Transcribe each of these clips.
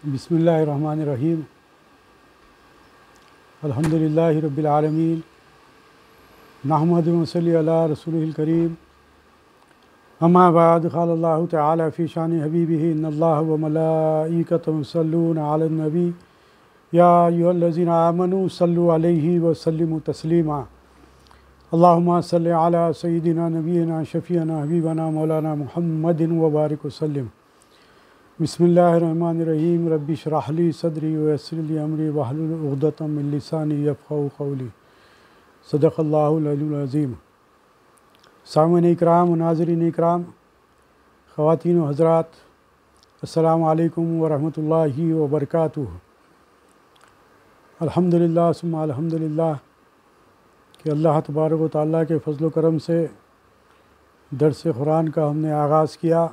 बिस्मिल्लाहिर्रहमानिर्रहीम। अल्हम्दुलिल्लाहि रब्बिल आलमीन। नहमदु व नसल्ली अला रसूलिहिल करीम। अम्मा बाद क़ालल्लाहु तआला फ़ी शानि हबीबिही इन्नल्लाह व मलाइकतहु युसल्लूना अलन नबी या अय्युहल्लज़ीना आमनू सल्लु अलैहि व सल्लिमू तस्लीमा। अल्लाहुम्मा सल्लि अला सय्यिदिना नबीना शफ़ीअना हबीबना मौलाना मुहम्मदिन व बारिक वसल्लिम। बिस्मिल्लाहिर्रहमानिर्रहीम। रब्बि इश्रह ली सदरी व यस्सिर ली अमरी वहलुल उक़दतम मिन लिसानी यफ़क़हू क़ौली। सदक़ल्लाहुल अलीयुल अज़ीम। सामिईन इकराम, नाज़रीन इकराम, ख़वातीन व हज़रात, अस्सलामु अलैकुम व रहमतुल्लाहि व बरकातुहू। अल्हम्दुलिल्लाह सुम्मा अल्हम्दुलिल्लाह कि अल्लाह तबारक व तआला के फ़ज़ल व करम से दर्स कुरान का हमने आगाज़ किया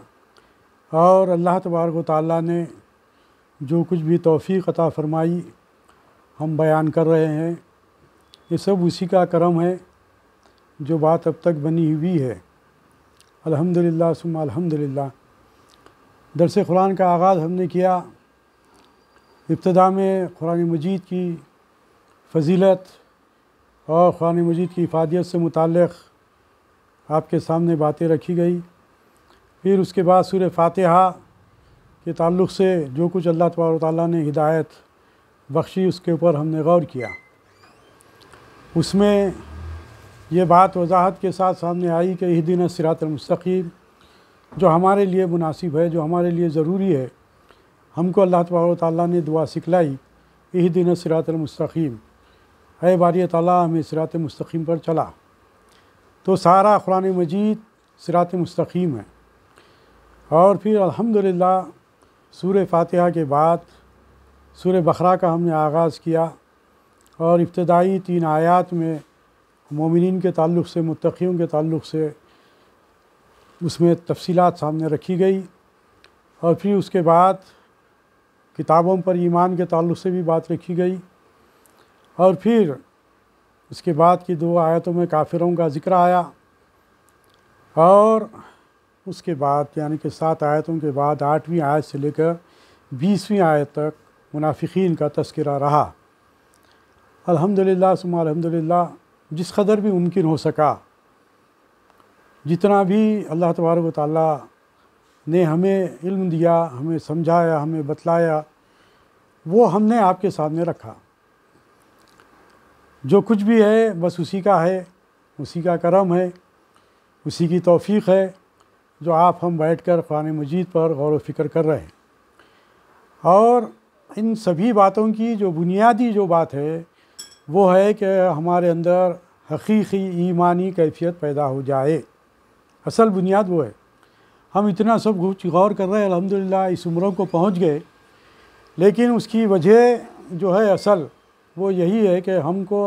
और अल्लाह तबारक व तआला ने जो कुछ भी तौफ़ीक़ अता फ़रमाई हम बयान कर रहे हैं, ये सब उसी का करम है जो बात अब तक बनी हुई है। अल्हम्दुलिल्लाह सुम्मा अल्हम्दुलिल्लाह। दर्स कुरान का आगाज़ हमने किया। इब्तिदा में कुरान मजीद की फ़जीलत और कुरान मजीद की इफ़ादियत से मुताल्लिक़ आपके सामने बातें रखी गई। फिर उसके बाद सूरह फ़ातिहा के ताल्लुक़ से जो कुछ अल्लाह तबारक व तआला ने हिदायत बख्शी उसके ऊपर हमने गौर किया। उसमें ये बात वजाहत के साथ सामने आई कि इहदिना सिरातल मुस्तक़ीम, जो हमारे लिए मुनासिब है, जो हमारे लिए ज़रूरी है, हमको अल्लाह तबारक व तआला ने दुआ सिखलाई, इहदिना सिरातल मुस्तक़ीम, ऐ बारी ताला हमें सिरात मुस्तक़ीम पर चला। तो सारा कुरान मजीद सिरात मुस्तक़ीम है। और फिर अल्हम्दुलिल्लाह सूरह फ़ातिहा के बाद सूरह बक़रा का हमने आगाज़ किया और इब्तिदाई 3 आयात में मोमिनीन के ताल्लुक़ से, मुत्तक़ीयों के ताल्लुक़ से उसमें तफ़सीलात सामने रखी गई। और फिर उसके बाद किताबों पर ईमान के ताल्लुक़ से भी बात रखी गई। और फिर उसके बाद की 2 आयतों में काफिरों का ज़िक्र आया और उसके बाद यानी कि 7 आयतों के बाद 8वीं आयत से लेकर 20वीं आयत तक मुनाफ़िकीन का तज़किरा रहा। अल्हम्दुलिल्लाह सुम्मा अल्हम्दुलिल्लाह, जिस कदर भी मुमकिन हो सका, जितना भी अल्लाह तबारक व तआला ने हमें इल्म दिया, हमें समझाया, हमें बतलाया, वो हमने आपके सामने रखा। जो कुछ भी है बस उसी का है, उसी का करम है, उसी की तौफ़ीक़ है जो आप हम बैठकर कुरान मजीद पर गौर व फ़िक्र कर रहे हैं। और इन सभी बातों की जो बुनियादी जो बात है वो है कि हमारे अंदर हकीकी ईमानी कैफियत पैदा हो जाए। असल बुनियाद वो है। हम इतना सब कुछ गौर कर रहे हैं, अल्हम्दुलिल्लाह इस उम्रों को पहुँच गए, लेकिन उसकी वजह जो है असल वो यही है कि हमको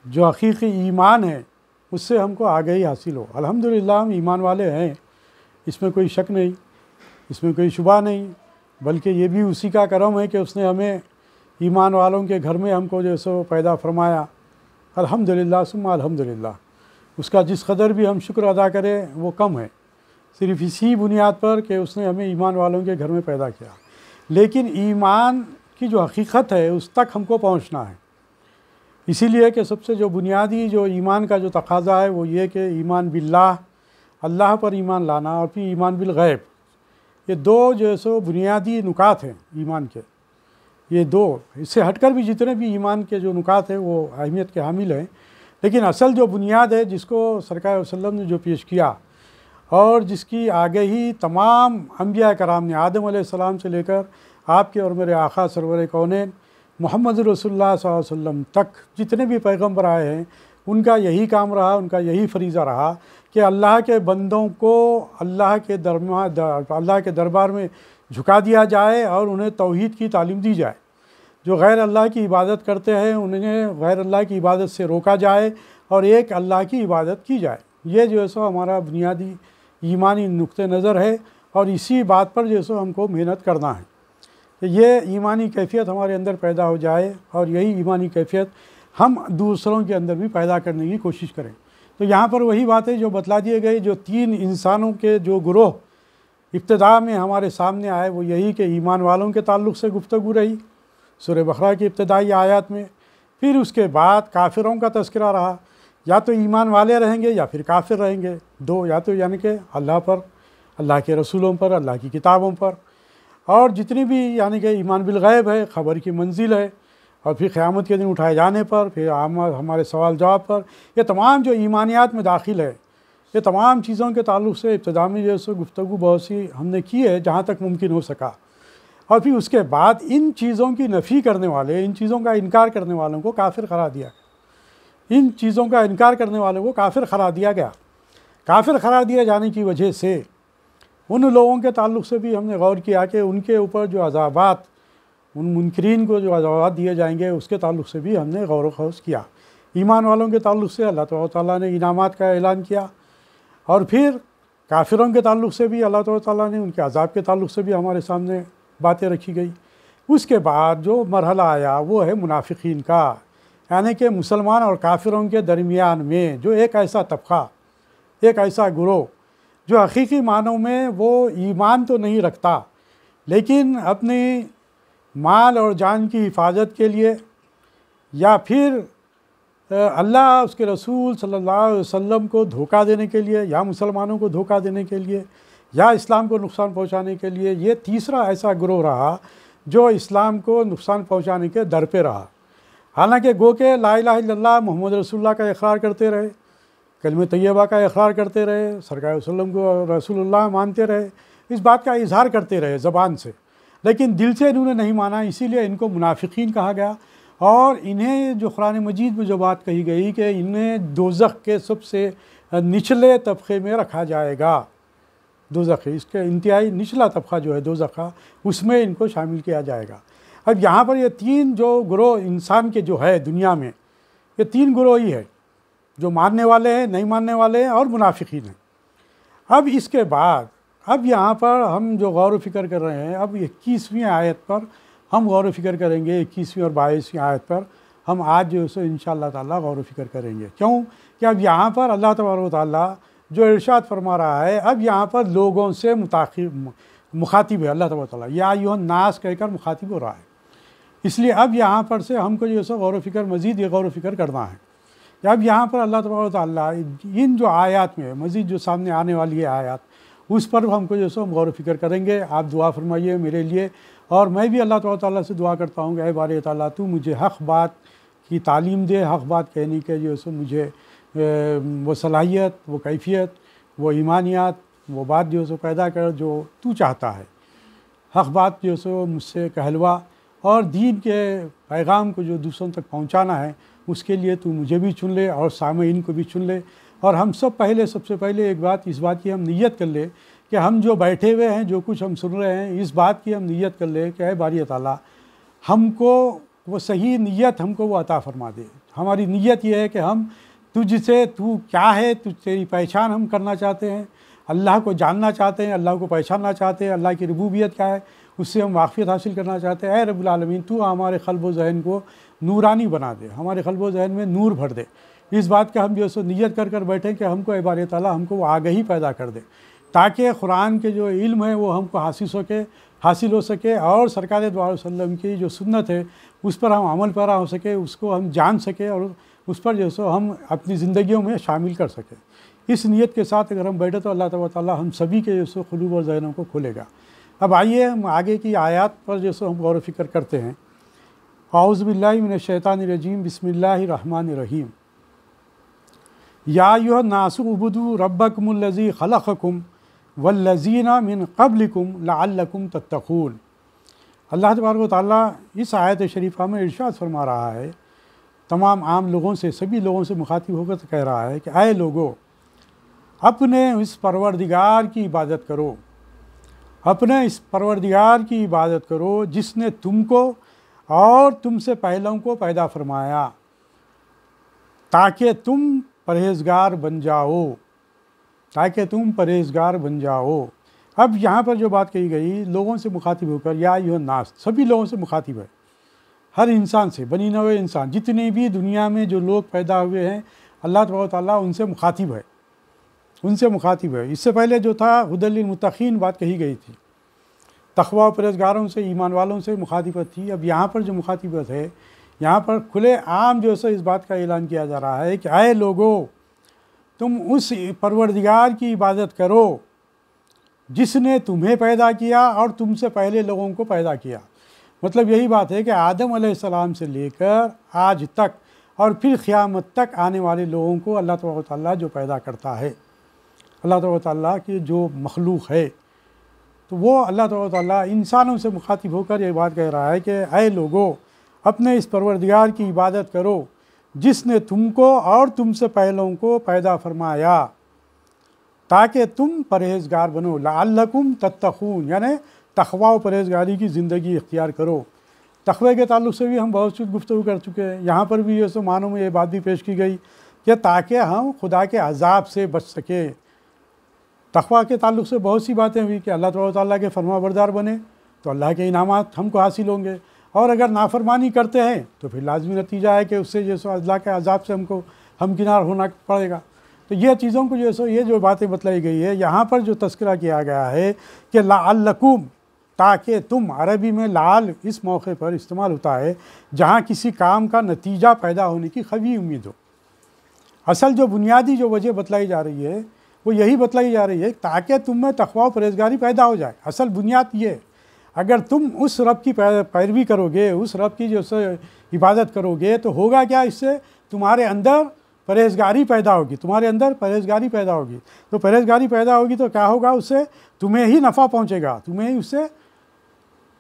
जो हकीकी ईमान है उससे हमको आगाही हासिल हो। अल्हम्दुलिल्लाह हम ईमान वाले हैं, इसमें कोई शक नहीं, इसमें कोई शुबा नहीं, बल्कि ये भी उसी का करम है कि उसने हमें ईमान वालों के घर में हमको जो सो पैदा फरमाया। अल्हम्दुलिल्लाह सुम्मा अल्हम्दुलिल्लाह। उसका जिस कदर भी हम शुक्र अदा करें वो कम है, सिर्फ़ इसी बुनियाद पर कि उसने हमें ईमान वालों के घर में पैदा किया। लेकिन ईमान की जो हकीकत है उस तक हमको पहुंचना है। इसीलिए कि सबसे जो बुनियादी जो ईमान का जो तकाज़ा है वो ये कि ईमान बिल्लाह, अल्लाह पर ईमान लाना, और फिर ईमान बिल गैब, ये 2 जो सो बुनियादी नुकात हैं ईमान के। ये 2, इससे हटकर भी जितने भी ईमान के जो नुकात हैं वो अहमियत के हामिल हैं, लेकिन असल जो बुनियाद है जिसको सरकार वसल्लम ने जो पेश किया और जिसकी आगे ही तमाम अम्बिया कराम ने, आदम अलैहिस्सलाम से लेकर आपके और मेरे आका सरवर कौनैन मोहम्मद रसूलुल्लाह सल्लल्लाहु अलैहि वसल्लम तक जितने भी पैगम्बर आए हैं, उनका यही काम रहा, उनका यही फ़रीज़ा रहा कि अल्लाह के बंदों को अल्लाह के दरबार में झुका दिया जाए और उन्हें तौहीद की तालीम दी जाए। जो गैर अल्लाह की इबादत करते हैं उन्हें गैर अल्लाह की इबादत से रोका जाए और एक अल्लाह की इबादत की जाए। ये जो है सो हमारा बुनियादी ईमानी नुक्ते नज़र है और इसी बात पर जो है सो हमको मेहनत करना है कि ये ईमानी कैफियत हमारे अंदर पैदा हो जाए और यही ईमानी कैफियत हम दूसरों के अंदर भी पैदा करने की कोशिश करें। तो यहाँ पर वही बात है जो बतला दिए गए, जो 3 इंसानों के जो ग्रोह इब्तिदा में हमारे सामने आए वो यही कि ईमान वालों के ताल्लुक़ से गुफ्तगू रही सूरह बकरा की इब्तिदाई आयत में। फिर उसके बाद काफिरों का तज़किरा रहा, या तो ईमान वाले रहेंगे या फिर काफिर रहेंगे, दो, या तो यानी कि अल्लाह पर, अल्लाह के रसूलों पर, अल्लाह की किताबों पर, और जितनी भी यानी कि ईमान बिल गैब है, ख़बर की मंजिल है, और फिर क़यामत के दिन उठाए जाने पर, फिर हमारे सवाल जवाब पर, ये तमाम जो ईमानियात में दाखिल है, ये तमाम चीज़ों के ताल्लुक़ से इब्तिदा में जो है गुफ्तगू बहुत सी हमने की है जहाँ तक मुमकिन हो सका। और फिर उसके बाद इन चीज़ों की नफ़ी करने वाले, इन चीज़ों का इनकार करने वालों को काफिर करार दिया, इन चीज़ों का इनकार करने वालों को काफिर करार दिया गया। काफिर करार दिए जाने की वजह से उन लोगों के ताल्लुक़ से भी हमने गौर किया कि उनके ऊपर जो अज़ाबात, उन मुनकरीन को जो अज़ाबात दिए जाएंगे उसके ताल्लुक़ से भी हमने गौर ख़ौस किया। ईमान वालों के ताल्लुक़ से अल्लाह ताला ने इनामात का ऐलान किया, और फिर काफिरों के ताल्लुक़ से भी अल्लाह ताला ने उनके अज़ाब के ताल्लुक़ से भी हमारे सामने बातें रखी गई। उसके बाद जो मरहला आया वो है मुनाफिकीन का, यानी कि मुसलमान और काफिरों के दरमियान में जो एक ऐसा तबक़ा, एक ऐसा गुरोह जो हकीकी मानों में वो ईमान तो नहीं रखता, लेकिन अपनी माल और जान की हिफाजत के लिए या फिर अल्लाह उसके रसूल सल्लल्लाहु अलैहि वसल्लम को धोखा देने के लिए, या मुसलमानों को धोखा देने के लिए, या इस्लाम को नुकसान पहुंचाने के लिए, ये तीसरा ऐसा गिरोह रहा जो इस्लाम को नुकसान पहुंचाने के दर पे रहा। हालांकि गो के ला इलाहा इल्लल्लाह मोहम्मद रसूलुल्लाह का इक़रार करते रहे, कलमे तैयबा का इक़रार करते रहे, सरकार वसल्लम को रसूलुल्लाह मानते रहे, इस बात का इजहार करते रहे ज़बान से, लेकिन दिल से इन्होंने नहीं माना, इसीलिए इनको मुनाफिकीन कहा गया। और इन्हें जो कुरान मजीद में जो बात कही गई कि इन्हें दोज़ख के सबसे निचले तबक़े में रखा जाएगा, दोज़ख इसके इंतहाई निचला तबक़ा जो है दोज़ख का, उसमें इनको शामिल किया जाएगा। अब यहाँ पर ये तीन जो गिरोह इंसान के जो है दुनिया में, ये तीन गिरोह ही है, जो मानने वाले हैं, नहीं मानने वाले हैं और मुनाफिकीन हैं। अब इसके बाद अब यहाँ पर हम जो गौर व फिक्र कर रहे हैं, अब 21वीं आयत पर हम गौर व फिक्र करेंगे। 21वीं और 22वीं आयत पर हम आज जो है इंशाअल्लाह ताला गौर व फिक्र करेंगे। क्यों कि अब यहाँ पर अल्लाह तबारक व तआला जो इरशाद फरमा रहा है, अब यहाँ पर लोगों से मुखातिब है अल्लाह तबारक व तआला, या अय्युहन नास कहकर मुखातिब हो रहा है। इसलिए अब यहाँ पर से हमको जो है गौर व फिक्र, मज़ीद ये गौर व फिक्र करना है। अब यहाँ पर अल्लाह तबारक व तआला इन जो आयत में मज़ीद जो सामने आने वाली है आयत, उस पर हमको जो है गौर व फिक्र करेंगे। आप दुआ फरमाइए मेरे लिए, और मैं भी अल्लाह तबारक व तआला से दुआ करता हूँ कि ऐ बारी ताला तू मुझे हक़ बात की तालीम दे, हक़ बात कहने के जो है मुझे वो सलाहियत, वो कैफियत, वो ईमानियात, वो बात जो है पैदा कर जो तू चाहता है। हक़ बात जो है मुझसे कहलवा, और दीन के पैगाम को जो दूसरों तक पहुँचाना है उसके लिए तू मुझे भी चुन ले और सामईन को भी चुन ले। और हम सब सबसे पहले एक बात, इस बात की हम नियत कर ले कि हम जो बैठे हुए हैं, जो कुछ हम सुन रहे हैं, इस बात की हम नियत कर ले कि ऐ बारी ताला हमको वो सही नियत हमको वो अता फरमा दे। हमारी नियत ये है कि हम तुझसे, तू क्या है, तुझ तेरी पहचान हम करना चाहते हैं, अल्लाह को जानना चाहते हैं, अल्लाह को पहचानना चाहते हैं, अल्लाह की रबूबियत क्या है उससे हम वाक़फ़ियत हासिल करना चाहते हैं। ऐ रब्बुल आलमीन तू हमारे क़ल्ब व ज़हन को नूरानी बना दे, हमारे क़ल्ब व ज़हन में नूर भर दे। इस बात का हम जो है नियत कर कर बैठें कि हमको ऐ बारी ताला हमको वो आगाही पैदा कर दे, ताकि कुरान के जो इल्म है वो हमको हासिल हो सके, और सरकार दो वसल्लम की जो सुन्नत है उस पर हम अमल पैरा हो सके, उसको हम जान सके और उस पर जो है हम अपनी ज़िंदगियों में शामिल कर सकें। इस नियत के साथ अगर हम बैठे तो अल्लाह तबारक व तआला हम सभी के जो है क़ुलूब और ज़हनों को खोलेगा। अब आइए हम आगे की आयत पर जो है हम गौर व फिक्र करते हैं। औज़ु बिल्लाहि मिनश शैतानिर रजीम, बिस्मिल्लाहिर रहमानिर रहीम। या अय्युहन नासु उबुदू रब्बकुमुल्लज़ी खलक़कुम वल्लज़ीना मिन क़ब्लिकुम लअल्लकुम तत्तक़ून। अल्लाह तबारक व तआला इस आयत शरीफा में इरशाद फरमा रहा है, तमाम आम लोगों से, सभी लोगों से मुखातिब होकर तो कह रहा है कि ऐ लोगो, अपने इस परवरदिगार की इबादत करो, अपने इस परवरदिगार की इबादत करो जिसने तुमको और तुमसे पहलों को पैदा फरमाया, ताकि तुम परहेज़गार बन जाओ, ताकि तुम परहेज़गार बन जाओ। अब यहाँ पर जो बात कही गई लोगों से मुखातिब होकर, या अय्युहन नास, सभी लोगों से मुखातिब है, हर इंसान से, बनी नवे इंसान, जितने भी दुनिया में जो लोग पैदा हुए हैं अल्लाह तबारक व तआला उनसे मुखातिब है। उनसे मुखातिब है। इससे पहले जो था हुदल लिल मुत्तकीन बात कही गई थी, तक़वा परहेज़गारों से, ईमान वालों से मुखातिबत थी। अब यहाँ पर जो मुखातिबत है, यहाँ पर खुले आम जो है इस बात का ऐलान किया जा रहा है कि आए लोगो, तुम उस परवरदिगार की इबादत करो जिसने तुम्हें पैदा किया और तुमसे पहले लोगों को पैदा किया। मतलब यही बात है कि आदम अलैहिस्सलाम से लेकर आज तक और फिर क़यामत तक आने वाले लोगों को अल्लाह तबारक व तआला जो पैदा करता है, अल्लाह तबारक व तआला की जो मखलूक है, तो वो अल्लाह तबारक व तआला इंसानों से मुखातिब होकर ये बात कह रहा है कि ऐ लोगो, अपने इस परवरदिगार की इबादत करो जिसने तुमको और तुमसे पहलों को पैदा फरमाया ताकि तुम परहेज़गार बनो। लअल्लकुम तत्तक़ून, यानी तक़वा व परहेज़गारी की ज़िंदगी इख्तियार करो। तक़वे के ताल्लुक़ से भी हम बहुत सी गुफ्तगू कर चुके हैं। यहाँ पर भी ये सो मानों में ये बात भी पेश की गई कि ताकि हम खुदा के अज़ाब से बच सके। तक़वा के ताल्लुक़ से बहुत सी बातें हुई कि अल्लाह तबारक व तआला के फरमाबरदार बने तो अल्लाह के इनामात हमको हासिल होंगे, और अगर नाफरमानी करते हैं तो फिर लाजमी नतीजा है कि उससे जो सो अल्लाह के अज़ाब से हमको हमकिनार होना पड़ेगा। तो ये चीज़ों को जो सो ये जो बातें बतलाई गई है, यहाँ पर जो तज़किरा किया गया है कि लअल्लकुम, ताकि तुम, अरबी में लाल इस मौके पर इस्तेमाल होता है जहाँ किसी काम का नतीजा पैदा होने की खवी उम्मीद हो। असल जो बुनियादी जो वजह बतलाई जा रही है वो यही बतलाई जा रही है ताकि तुम में तक़वा व परहेज़गारी पैदा हो जाए। असल बुनियाद ये, अगर तुम उस रब की पैरवी करोगे, उस रब की जो इबादत करोगे, तो होगा क्या, इससे तुम्हारे अंदर परहेज़गारी पैदा होगी, तुम्हारे अंदर परहेज़गारी पैदा होगी। तो परहेज़गारी पैदा होगी तो क्या होगा, उससे तुम्हें ही नफ़ा पहुँचेगा, तुम्हें ही उससे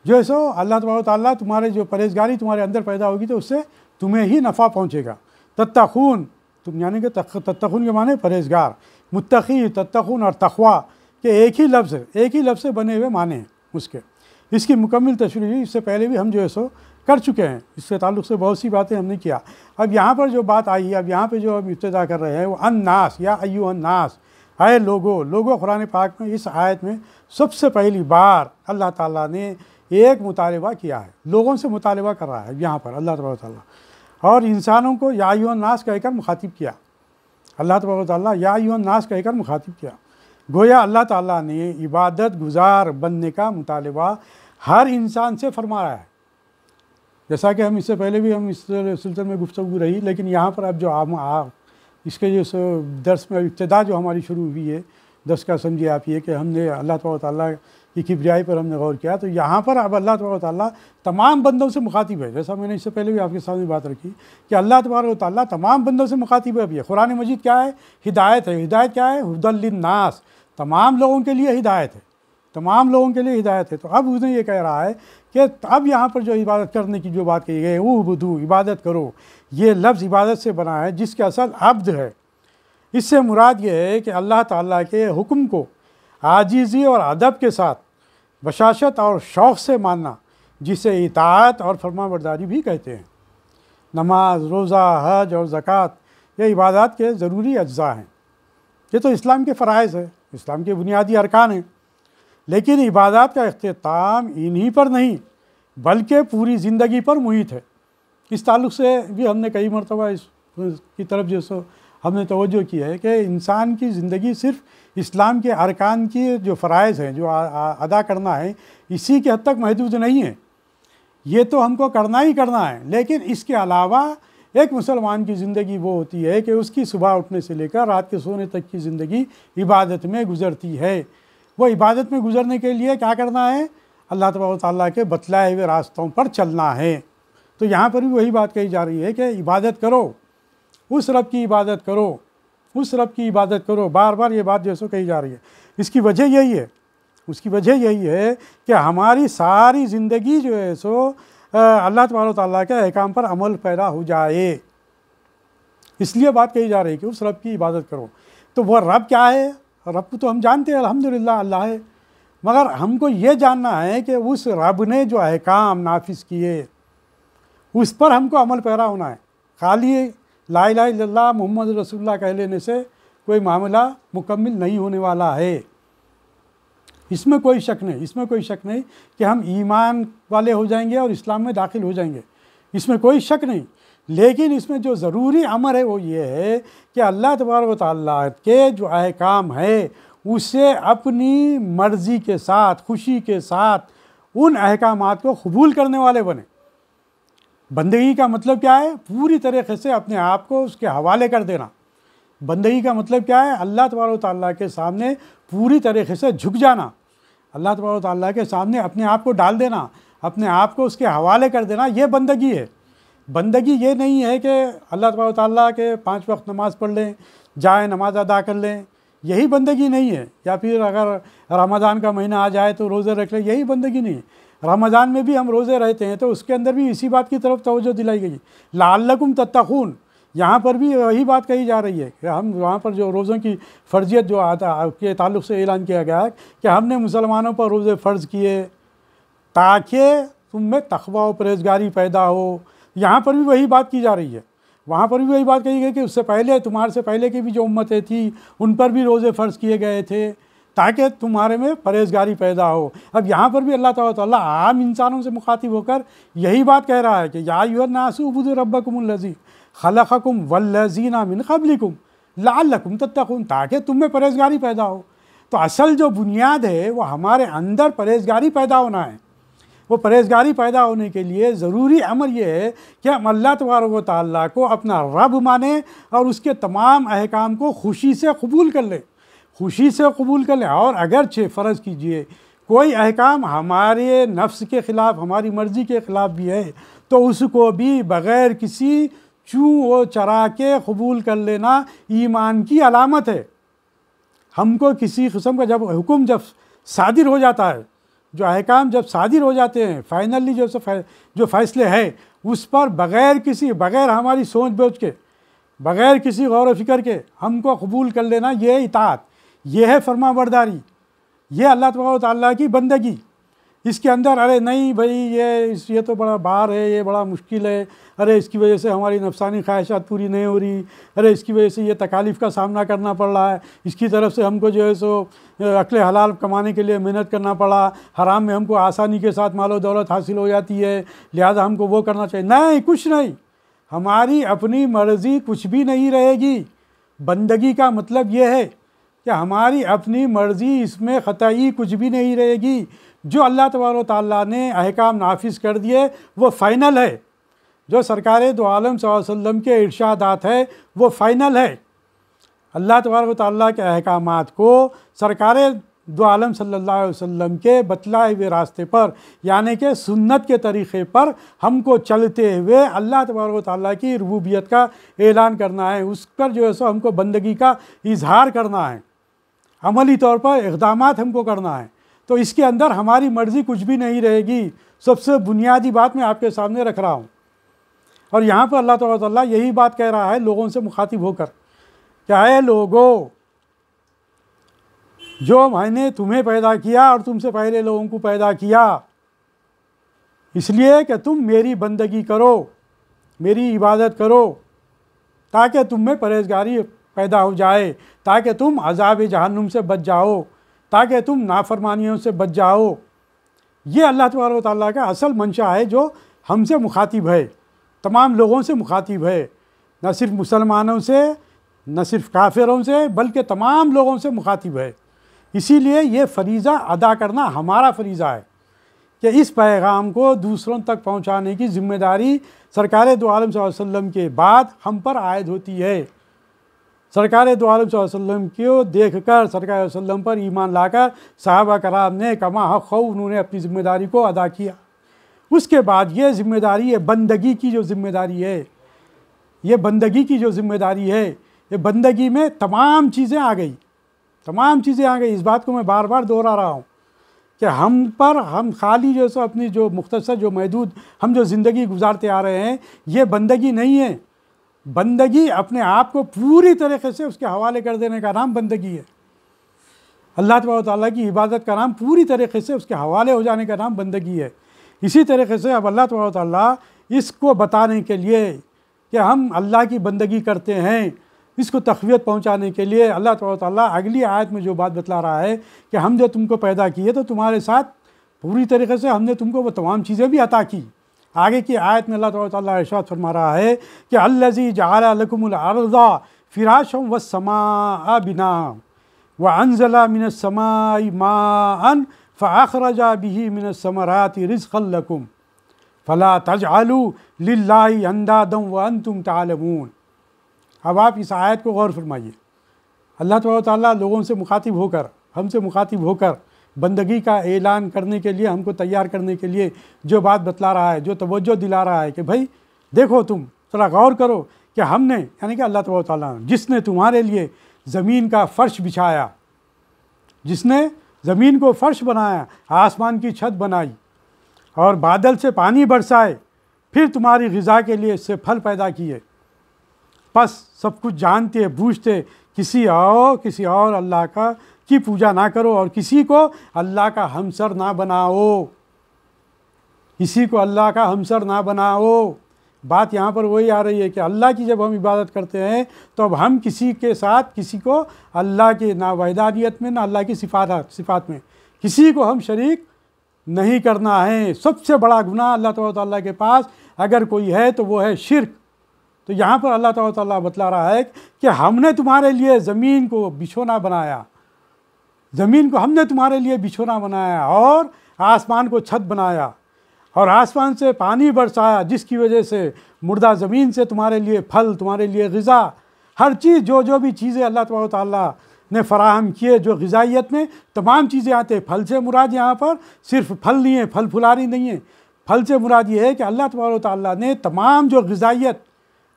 जो है सो अल्लाह तबारक व तआला तुम्हारे जो परहेज़गारी तुम्हारे अंदर पैदा होगी तो उससे तुम्हें ही नफ़ा पहुँचेगा। तत्तक़ून, तुम यानी कि तत्तक़ून के माने परहेज़गार, मुत्तक़ी, तत्तक़ून और तक़वा के एक ही लफ्ज़ से बने हुए माने हैं उसके। इसकी मुकम्मल तशरीह इससे पहले भी हम जो है सो कर चुके हैं, इससे ताल्लुक़ से बहुत सी बातें हमने किया। अब यहाँ पर जो बात आई है, अब यहाँ पे जो हम इब्तिदा कर रहे हैं वो अन्नास या अय्युहन्नास, आए लोगो कुरान पाक में इस आयत में सबसे पहली बार अल्लाह ताला ने एक मुतालबा किया है, लोगों से मुतालबा कर रहा है यहाँ पर अल्लाह तबारक व तआला, और इंसानों को या अय्युहन्नास कहकर मुखातिब किया। अल्लाह तबारक व तआला या अय्युहन्नास कहकर मुखातिब किया। गोया अल्लाह ताला ने इबादत गुजार बनने का मुतालबा हर इंसान से फरमा रहा है। जैसा कि हम इससे पहले भी हम इस सिलसिले में गुफ्तगू रही, लेकिन यहाँ पर अब जो इसके जो दर्स में इब्तिदा जो हमारी शुरू हुई है, दर्स का समझिए आप ये कि हमने अल्लाह तबारक व तआला की किब्रियाई पर हमने गौर किया। तो यहाँ पर अब अल्लाह तबारक व तआला तमाम बंदों से मुखातिब है। जैसा मैंने इससे पहले भी आपके सामने बात रखी कि अल्लाह तबारक व तआला तमाम बंदों से मुखातिब है। अब ये कुरान मजीद क्या है, हिदायत है। हिदायत क्या है, हुदल लिन्नास, तमाम लोगों के लिए हिदायत है, तमाम लोगों के लिए हिदायत है। तो अब उसने ये कह रहा है कि अब यहाँ पर जो इबादत करने की जो बात कही गई है, उबुदू, इबादत करो, ये लफ्ज़ इबादत से बना है जिसके असल अब्द है। इससे मुराद ये है कि अल्लाह ताला के हुक्म को आजीज़ी और अदब के साथ बशाशत और शौक़ से मानना, जिसे इताअत और फरमाबरदारी भी कहते हैं। नमाज, रोज़ा, हज और ज़कात ये इबादत के ज़रूरी अज्जा हैं। ये तो इस्लाम के फ़राइज़ है, इस्लाम के बुनियादी अरकान हैं। लेकिन इबादत का इख्तिताम इन्हीं पर नहीं बल्कि पूरी ज़िंदगी पर मुहित है। इस ताल्लुक़ से भी हमने कई मरतबा इसकी तरफ जो सो हमने तवज्जो की है कि इंसान की ज़िंदगी सिर्फ़ इस्लाम के अरकान की जो फ़राइज़ हैं, जो अदा करना है, इसी के हद तक महदूद नहीं है। ये तो हमको करना ही करना है, लेकिन इसके अलावा एक मुसलमान की ज़िंदगी वो होती है कि उसकी सुबह उठने से लेकर रात के सोने तक की ज़िंदगी इबादत में गुज़रती है। वो इबादत में गुज़रने के लिए क्या करना है, अल्लाह तबारक व तआला के बतलाए हुए रास्तों पर चलना है। तो यहाँ पर भी वही बात कही जा रही है कि इबादत करो, उस रब की इबादत करो, उस रब की इबादत करो। बार बार ये बात जैसो कही जा रही है। इसकी वजह यही है, उसकी वजह यही है कि हमारी सारी ज़िंदगी जो है सो अल्लाह तबारक व तआला के अहकाम पर अमल पैदा हो जाए, इसलिए बात कही जा रही है कि उस रब की इबादत करो। तो वह रब क्या है, रब को तो हम जानते हैं, अल्हम्दुलिल्लाह अल्लाह है, मगर हमको ये जानना है कि उस रब ने जो अहकाम नाफिज किए उस पर हमको अमल पैरा होना है। खाली ला इलाहा इल्लल्लाह मुहम्मद रसूलुल्लाह कह लेने से कोई मामला मुकम्मिल नहीं होने वाला है। इसमें कोई शक नहीं, इसमें कोई शक नहीं कि हम ईमान वाले हो जाएंगे और इस्लाम में दाखिल हो जाएंगे, इसमें कोई शक नहीं। लेकिन इसमें जो ज़रूरी अमर है वो ये है कि अल्लाह तबारक व तआला के जो अहकाम है उसे अपनी मर्ज़ी के साथ, खुशी के साथ उन अहकामात को कबूल करने वाले बने। बंदगी का मतलब क्या है? पूरी तरीके से अपने आप को उसके हवाले कर देना। बंदगी का मतलब क्या है? अल्लाह तबारक व तआला के सामने पूरी तरीके से झुक जाना, अल्लाह तबारक व तआला के सामने अपने आप को डाल देना, अपने आप को उसके हवाले कर देना, ये बंदगी है। बंदगी ये नहीं है कि अल्लाह तबारक व तआला के 5 वक्त नमाज़ पढ़ लें, जाए नमाज अदा कर लें, यही बंदगी नहीं है। या फिर अगर रमज़ान का महीना आ जाए तो रोज़े रख लें, यही बंदगी नहीं है। रमज़ान में भी हम रोज़े रहते हैं तो उसके अंदर भी इसी बात की तरफ तवज्जो दिलाई गई, लअल्लकुम तत्तक़ून। यहाँ पर भी वही बात कही जा रही है कि हम वहाँ पर जो रोज़ों की फ़र्जियत जो आता के ताल्लुक़ से ऐलान किया गया है कि हमने मुसलमानों पर रोज़े फ़र्ज़ किए ताकि तुम में तक़वा व परहेज़गारी पैदा हो। यहाँ पर भी वही बात की जा रही है, वहाँ पर भी वही बात कही गई कि उससे पहले, तुम्हारे से पहले की भी जो उम्मतें थी उन पर भी रोज़े फ़र्ज़ किए गए थे ताकि तुम्हारे में परहेज़गारी पैदा हो। अब यहाँ पर भी अल्लाह ताला आम इंसानों से मुखातिब होकर यही बात कह रहा है कि या अय्युहन्नासु उबुदू रब्बकुमुल्लज़ी खलक़कुम वल्लज़ीना मिन क़ब्लिकुम लअल्लकुम तत्तक़ून, ताकि तुम में परहेज़गारी पैदा हो। तो असल जो बुनियाद है वो हमारे अंदर परहेज़गारी पैदा होना है। वो परहेज़गारी पैदा होने के लिए ज़रूरी अमर ये है कि हम अल्लाह तबारक व तआला को अपना रब माने और उसके तमाम अहकाम को खुशी से कबूल कर लें, खुशी से कबूल कर लें। और अगरचे फ़र्ज़ कीजिए कोई अहकाम हमारे नफ्स के ख़िलाफ़, हमारी मर्ज़ी के ख़िलाफ़ भी है तो उसको भी बग़ैर किसी चूँ व चरा के कबूल कर लेना ईमान की अलामत है। हमको किसी किस्म का जब हुक्म जब सादिर हो जाता है, जो अहकाम जब सादिर हो जाते हैं, फाइनली जो फ़ैसले है उस पर बग़ैर हमारी सोच बूझ के, बग़ैर किसी गौर व फिक्र के हमको कबूल कर लेना, ये इताअत, ये है फरमाबरदारी, ये अल्लाह तबारक व तआला की बंदगी। इसके अंदर अरे नहीं भाई ये तो बड़ा भार है, ये बड़ा मुश्किल है, अरे इसकी वजह से हमारी नफसानी ख्वाहिशात पूरी नहीं हो रही, अरे इसकी वजह से ये तकालीफ़ का सामना करना पड़ रहा है, इसकी तरफ से हमको जो है सो अक्ल हलाल कमाने के लिए मेहनत करना पड़ा, हराम में हमको आसानी के साथ मालो दौलत हासिल हो जाती है, लिहाजा हमको वो करना चाहिए। नहीं, कुछ नहीं, हमारी अपनी मर्ज़ी कुछ भी नहीं रहेगी। बंदगी का मतलब ये है कि हमारी अपनी मर्ज़ी, इसमें ख़तई कुछ भी नहीं रहेगी। जो अल्लाह तबारक व तआला ने अहकाम नाफिज कर दिए वो फ़ाइनल है, जो सरकार दो आलम सल्लल्लाहु अलैहि वसल्लम के इरशादात है वो फ़ाइनल है। अल्लाह तबारक व तआला के अहकामात को सरकार दो आलम सल्लल्लाहु अलैहि वसल्लम के बतलाए हुए रास्ते पर, यानी कि सुन्नत के तरीक़े पर हमको चलते हुए अल्लाह तबारक व तआला की रुबूबियत का ऐलान करना है, उस पर जो है सो हमको बंदगी का इजहार करना है, अमली तौर पर इक़दामात हमको करना है। तो इसके अंदर हमारी मर्ज़ी कुछ भी नहीं रहेगी। सबसे बुनियादी बात मैं आपके सामने रख रहा हूँ। और यहाँ पर अल्लाह तबारक व तआला यही बात कह रहा है लोगों से मुखातिब होकर, क्या है लोगों, जो मैंने तुम्हें पैदा किया और तुमसे पहले लोगों को पैदा किया इसलिए कि तुम मेरी बंदगी करो, मेरी इबादत करो, ताकि तुम में परहेज़गारी पैदा हो जाए, ताकि तुम अज़ाब जहन्नुम से बच जाओ, ताकि तुम नाफरमानियों से बच जाओ। ये अल्लाह तबारक व तआला का असल मंशा है जो हमसे मुखातिब है, तमाम लोगों से मुखातिब है, न सिर्फ मुसलमानों से, न सिर्फ काफिरों से, बल्कि तमाम लोगों से मुखातिब है। इसीलिए ये फ़रीज़ा अदा करना हमारा फ़रीज़ा है कि इस पैगाम को दूसरों तक पहुँचाने की ज़िम्मेदारी सरकार दो आलम सल्लल्लाहु अलैहि वसल्लम के बाद हम पर आयद होती है। सरकार दो आलम सल्लल्लाहु अलैहि वसल्लम को देख कर, सरकार वसल्लम पर ईमान लाकर सहाबा कराम ने कमा हक़ खौ उन्होंने अपनी ज़िम्मेदारी को अदा किया। उसके बाद ये ज़िम्मेदारी, ये बंदगी की जो ज़िम्मेदारी है, ये बंदगी की जो ज़िम्मेदारी है, ये बंदगी में तमाम चीज़ें आ गई, तमाम चीज़ें आ गई। इस बात को मैं बार बार दोहरा रहा हूँ कि हम खाली जो सो अपनी जो मुख्तसर जो महदूद हम जो ज़िंदगी गुजारते आ रहे हैं, ये बंदगी नहीं है। बंदगी अपने आप को पूरी तरीके से उसके हवाले कर देने का नाम बंदगी है। अल्लाह तबारक व तआला की इबादत का नाम पूरी तरीके से उसके हवाले हो जाने का नाम बंदगी है। इसी तरीके से अब अल्लाह तबारक व तआला इसको बताने के लिए कि हम अल्लाह की बंदगी करते हैं, इसको तक़वियत पहुँचाने के लिए अल्लाह तबारक व तआला अगली आयत में जो बात बतला रहा है कि हम जो तुमको पैदा किए तो तुम्हारे साथ पूरी तरीके से हमने तुमको वो तमाम चीज़ें भी अता की, आगे की आयत में अल्लाह ताला इरशाद फरमा रहा है कि अल्लज़ी जअल लकुमुल अर्ज़ा फ़िराशम वस्समाअ बिनाअ व अंज़ला मिनस समाई माअन फ़अख़रजा बिही मिनस समराति रिज़क़न लकुम फ़ला तजअलू लिल्लाहि अंदादम व अंतुम तालमून। अब आप इस आयत को गौर फरमाइए। अल्लाह ताला लोगों से मुखातिब होकर, हमसे मुखातिब होकर बंदगी का ऐलान करने के लिए, हमको तैयार करने के लिए जो बात बतला रहा है, जो तवज्जो दिला रहा है कि भाई देखो, तुम थोड़ा गौर करो कि हमने, यानी कि अल्लाह ताला जिसने तुम्हारे लिए ज़मीन का फ़र्श बिछाया, जिसने ज़मीन को फ़र्श बनाया, आसमान की छत बनाई और बादल से पानी बरसाए, फिर तुम्हारी ग़िज़ा के लिए इससे फल पैदा किए, बस सब कुछ जानते बूझते किसी और अल्लाह की पूजा ना करो और किसी को अल्लाह का हमसर ना बनाओ, किसी को अल्लाह का हमसर ना बनाओ। बात यहाँ पर वही आ रही है कि अल्लाह की जब हम इबादत करते हैं तो अब हम किसी के साथ, किसी को अल्लाह की ना वहदानियत में, ना अल्लाह की सिफ़ात में किसी को हम शरीक नहीं करना है। सबसे बड़ा गुनाह अल्लाह ताला के पास अगर कोई है तो वो है शिर्क। तो यहाँ पर अल्लाह ताला बतला रहा है कि हमने तुम्हारे लिए ज़मीन को बिछोना बनाया, ज़मीन को हमने तुम्हारे लिए बिछोना बनाया और आसमान को छत बनाया और आसमान से पानी बरसाया, जिसकी वजह से मुर्दा ज़मीन से तुम्हारे लिए फल, तुम्हारे लिए ग़िज़ा, हर चीज़ जो भी चीज़ें अल्लाह ताला ने फ़राहम किए, जो ग़िज़ाइयत में तमाम चीज़ें आते हैं। फल से मुराद यहाँ पर सिर्फ फल नहीं है, फल फुलारी नहीं है। फल से मुराद ये है कि अल्लाह ताला ने तमाम जो ग़िज़ाइयत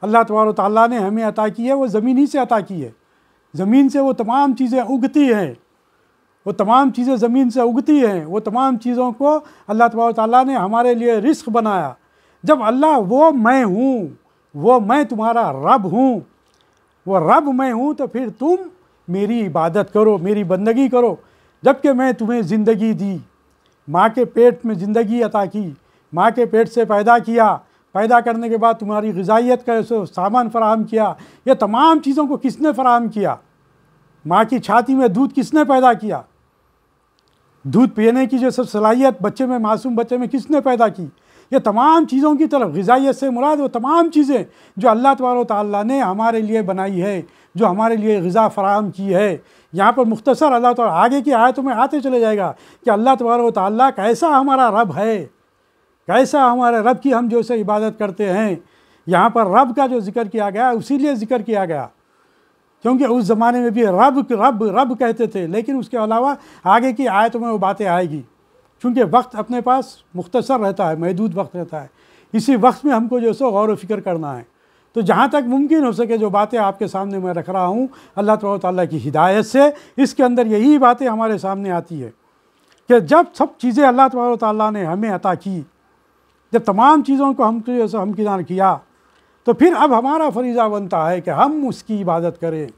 अल्लाह ताला ने हमें अता की है, वो ज़मीन ही से अता की है। ज़मीन से वो तमाम चीज़ें उगती हैं, वो तमाम चीज़ें ज़मीन से उगती हैं। वो तमाम चीज़ों को अल्लाह ताला ने हमारे लिए रिस्क बनाया। जब अल्लाह वो मैं हूँ, वो मैं तुम्हारा रब हूँ, वो रब मैं हूँ, तो फिर तुम मेरी इबादत करो, मेरी बंदगी करो। जबकि मैं तुम्हें ज़िंदगी दी, माँ के पेट में ज़िंदगी अता की, माँ के पेट से पैदा किया, पैदा करने के बाद तुम्हारी ग़िज़ाइयत का सामान फ़राहम किया। ये तमाम चीज़ों को किसने फ़राहम किया? माँ की छाती में दूध किसने पैदा किया? दूध पीने की जो सब सलाहियत बच्चे में, मासूम बच्चे में किसने पैदा की? ये तमाम चीज़ों की तरफ ग़िज़ाइयत से मुराद वो तमाम चीज़ें जो अल्लाह ताला ने हमारे लिए बनाई है, जो हमारे लिए ग़िज़ा फ़राहम की है। यहाँ पर मुख्तसर अल्लाह ताला आगे की आयतों में आते चले जाएगा कि अल्लाह ताला कैसा हमारा रब है, कैसा हमारे रब की हम जो से इबादत करते हैं। यहाँ पर रब का जो जिक्र किया गया उसी लिए ज़िक्र किया गया क्योंकि उस ज़माने में भी रब रब रब कहते थे, लेकिन उसके अलावा आगे की आयतों में वो बातें आएगी। चूँकि वक्त अपने पास मुख्तसर रहता है, महदूद वक्त रहता है, इसी वक्त में हमको जो सो गौर व फिक्र करना है। तो जहाँ तक मुमकिन हो सके जो बातें आपके सामने मैं रख रहा हूँ अल्लाह ताला की हिदायत से, इसके अंदर यही बातें हमारे सामने आती है कि जब सब चीज़ें अल्लाह ताला ने हमें अता की, जब तमाम चीज़ों को हम जैसे हमकिनार किया, तो फिर अब हमारा फरीज़ा बनता है कि हम उसकी इबादत करें,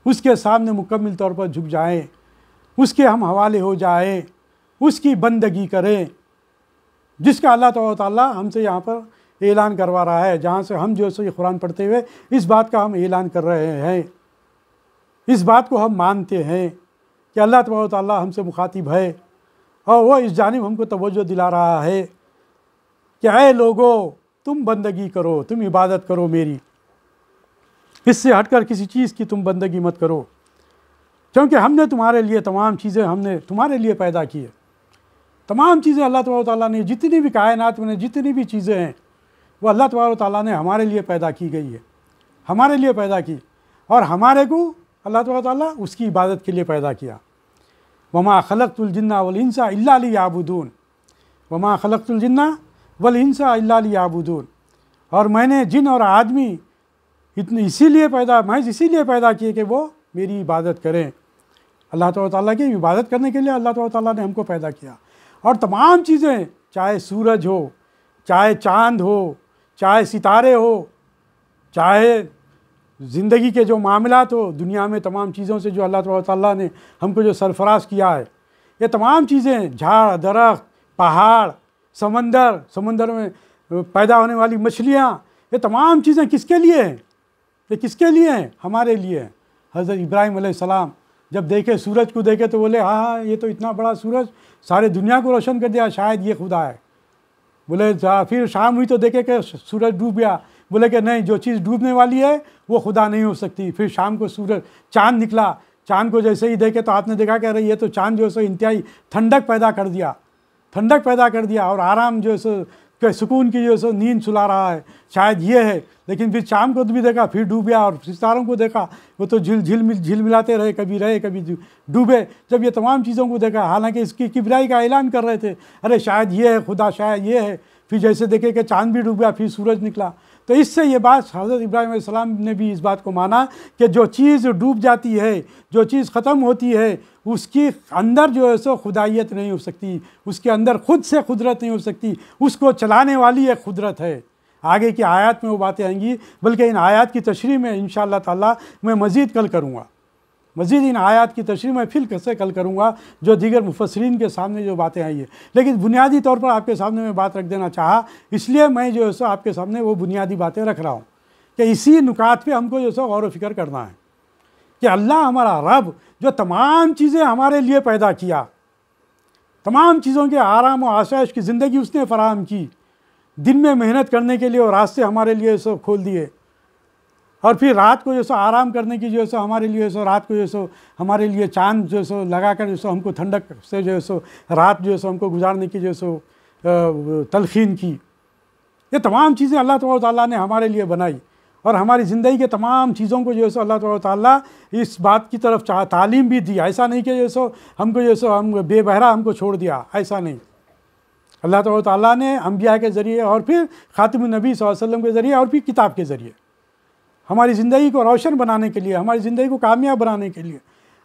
उसके सामने मुकम्मल तौर पर झुक जाएं, उसके हम हवाले हो जाएं, उसकी बंदगी करें, जिसका अल्लाह ताला हमसे यहाँ पर ऐलान करवा रहा है। जहाँ से हम जो है ये कुरान पढ़ते हुए इस बात का हम ऐलान कर रहे हैं, इस बात को हम मानते हैं कि अल्लाह ताला हमसे मुखातिब है और वो इस जानिब हमको तवज्जो दिला रहा है कि ऐ लोगो, तुम बंदगी करो, तुम इबादत करो मेरी, इससे हटकर किसी चीज़ की तुम बंदगी मत करो, क्योंकि हमने तुम्हारे लिए तमाम चीज़ें हमने तुम्हारे लिए पैदा की है। तमाम चीज़ें अल्लाह ताला ने, जितनी भी कायनात में जितनी भी चीज़ें हैं वो अल्लाह ताला ने हमारे लिए पैदा की गई है, हमारे लिए पैदा की, और हमारे को अल्लाह ताला उसकी इबादत के लिए पैदा किया। वमा खलक़तुल जिन्ना वल इंसा इल्ला लियअबुदून, वमा खलक़तुल जिन्ना वल इंसा इल्ला लियअबुदून, और मैंने जिन और आदमी इतने इसीलिए पैदा किए कि वो मेरी इबादत करें। अल्लाह ताला की इबादत करने के लिए अल्लाह ताला ने हमको पैदा किया। और तमाम चीज़ें, चाहे सूरज हो, चाहे चाँद हो, चाहे सितारे हो, चाहे ज़िंदगी के जो मामलात हो, दुनिया में तमाम चीज़ों से जो अल्लाह ताला ने हमको जो सरफराज किया है, ये तमाम चीज़ें, झाड़ दरख्त, पहाड़, समंदर में पैदा होने वाली मछलियाँ, ये तमाम चीज़ें किसके लिए हैं? ये किसके लिए हैं? हमारे लिए हैं। हज़रत इब्राहीम अलैहिस्सलाम जब देखे, सूरज को देखे तो बोले हाँ ये तो इतना बड़ा सूरज सारे दुनिया को रोशन कर दिया, शायद ये खुदा है। बोले फिर शाम हुई तो देखे कि सूरज डूब गया। बोले कि नहीं, जो चीज़ डूबने वाली है वो खुदा नहीं हो सकती। फिर शाम को सूरज चाँद निकला, चाँद को जैसे ही देखे तो आपने देखा कि अरे ये तो चाँद जो है सो इंतहाई ठंडक पैदा कर दिया, ठंडक पैदा कर दिया और आराम जो है सो सुकून की जो है सो नींद सुला रहा है, शायद ये है। लेकिन फिर शाम को भी देखा, फिर डूब गया, और सितारों को देखा वो तो झिलमिलाते रहे, कभी डूबे। जब ये तमाम चीज़ों को देखा, हालांकि इसकी किबराई का ऐलान कर रहे थे, अरे शायद ये है खुदा, शायद ये है। फिर जैसे देखे कि चाँद भी डूब गया, फिर सूरज निकला। तो इससे ये बात हज़रत इब्राहीम अलैहिस्सलाम ने भी इस बात को माना कि जो चीज़ डूब जाती है, जो चीज़ ख़त्म होती है, उसकी अंदर जो है सो खुदाइयत नहीं हो सकती, उसके अंदर खुद से कुदरत नहीं हो सकती, उसको चलाने वाली एक कुदरत है। आगे की आयत में वो बातें आएंगी, बल्कि इन आयत की तशरीह में इंशाअल्लाह ताला मैं मज़ीद कल करूँगा, मज़ीद इन आयत की तशरीह में फिर कैसे कल करूँगा, जो दीगर मुफस्सिरीन के सामने जो बातें आई है। लेकिन बुनियादी तौर पर आपके सामने मैं बात रख देना चाहा, इसलिए मैं जो है सो आपके सामने वो बुनियादी बातें रख रहा हूँ कि इसी नुकात पे हमको जो है सो गौर व फिक्र करना है कि अल्लाह हमारा रब जो तमाम चीज़ें हमारे लिए पैदा किया, तमाम चीज़ों के आराम और आसाइश की ज़िंदगी उसने फ़राहम की, दिन में मेहनत करने के लिए और रास्ते हमारे लिए सो खोल दिए, और फिर रात को जो सो आराम करने की जो है सो हमारे लिए सो रात को जो सो हमारे लिए चांद जो सो लगा कर जो सो हमको ठंडक से जो है सो रात जो है सो हमको गुजारने की जो सो तलखीन की। ये तमाम चीज़ें अल्लाह ताला ने हमारे लिए बनाई, और हमारी ज़िंदगी के तमाम चीज़ों को जो है सो अल्लाह ताला इस बात की तरफ तालीम भी दी। ऐसा नहीं कि जो सो हमको जो सो हम बेबहरा हमको छोड़ दिया, ऐसा नहीं। अल्लाह ताला ने अंबिया के ज़रिए और फिर खातिमुन नबी सल्लल्लाहु अलैहि वसल्लम के ज़रिए और फिर किताब के ज़रिए हमारी ज़िंदगी को रोशन बनाने के लिए, हमारी ज़िंदगी को कामयाब बनाने के लिए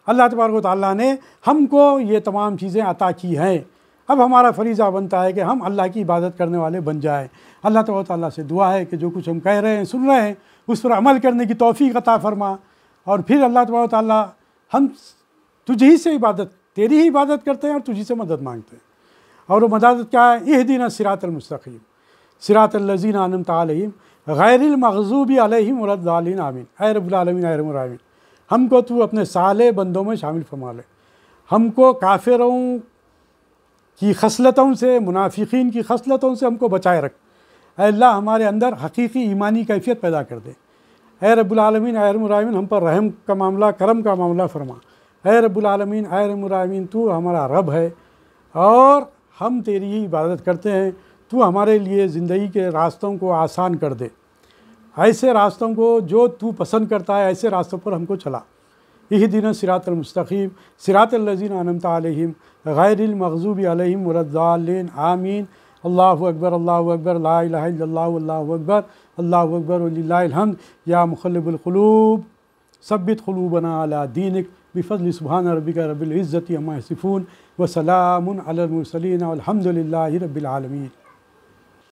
अल्लाह तबारक ताला ने हमको ये तमाम चीज़ें अता की हैं। अब हमारा फरीज़ा बनता है कि हम अल्लाह की इबादत करने वाले बन जाएँ। अल्लाह तबारक ताला से दुआ है कि जो कुछ हम कह रहे हैं, सुन रहे हैं, उस पर अमल करने की तौफ़ीक़ अता फरमा। और फिर अल्लाह तबारक ताला हम तुझे ही से इबादत, तेरी ही इबादत करते हैं और तुझी से मदद मांगते हैं। और वो मदद क्या है? इहदिना सिरातल मुस्तक़ीम सिरातल लज़ीना अनअमता अलैहिम गैरिल मग़ज़ूबी अलैहिम वलद्दालिन आमीन। ऐ रब्बुल आलमीन, ऐ रहमान आमीन, हमको तू अपने साले बंदों में शामिल फरमा ले, हमको काफिरों की खसलतों से, मुनाफिकीन की खसलतों से हमको बचाए रख। ऐ अल्लाह, हमारे अंदर हकीकी ईमानी कैफियत पैदा कर दे। ऐ रब्बुल आलमीन, ऐ रहमान आमीन, हम पर रहम का मामला, करम का मामला फरमा। ऐ रब्बुल आलमीन, ऐ रहमान आमीन, तू हमारा रब है और हम तेरी ही इबादत करते हैं। तू हमारे लिए ज़िंदगी के रास्तों को आसान कर दे, ऐसे रास्तों को जो तू पसंद करता है, ऐसे रास्तों पर हमको चला। इहदिना सिरातल मुस्तक़ीम सिरातल लज़ीना अनअमता अलैहिम गैरिल मग़ज़ूबी अलैहिम वलद्दालिन आमीन। अल्लाहु अकबर, अल्लाहु अकबर, ला इलाहा इल्लल्लाहु, अल्लाहु अकबर, अल्लाहु अकबर वलिल्लाहिल हम्द। या मुक़ल्लिबुल क़ुलूब सब्बित क़ुलूबना अला दीनिक बिफ़ज़्लि सुब्हान रब्बिका रब्बिल इज़्ज़ति अम्मा यसिफ़ून व सलामुन अलल मुरसलीन वल्हम्दुलिल्लाहि रब्बिल आलमीन।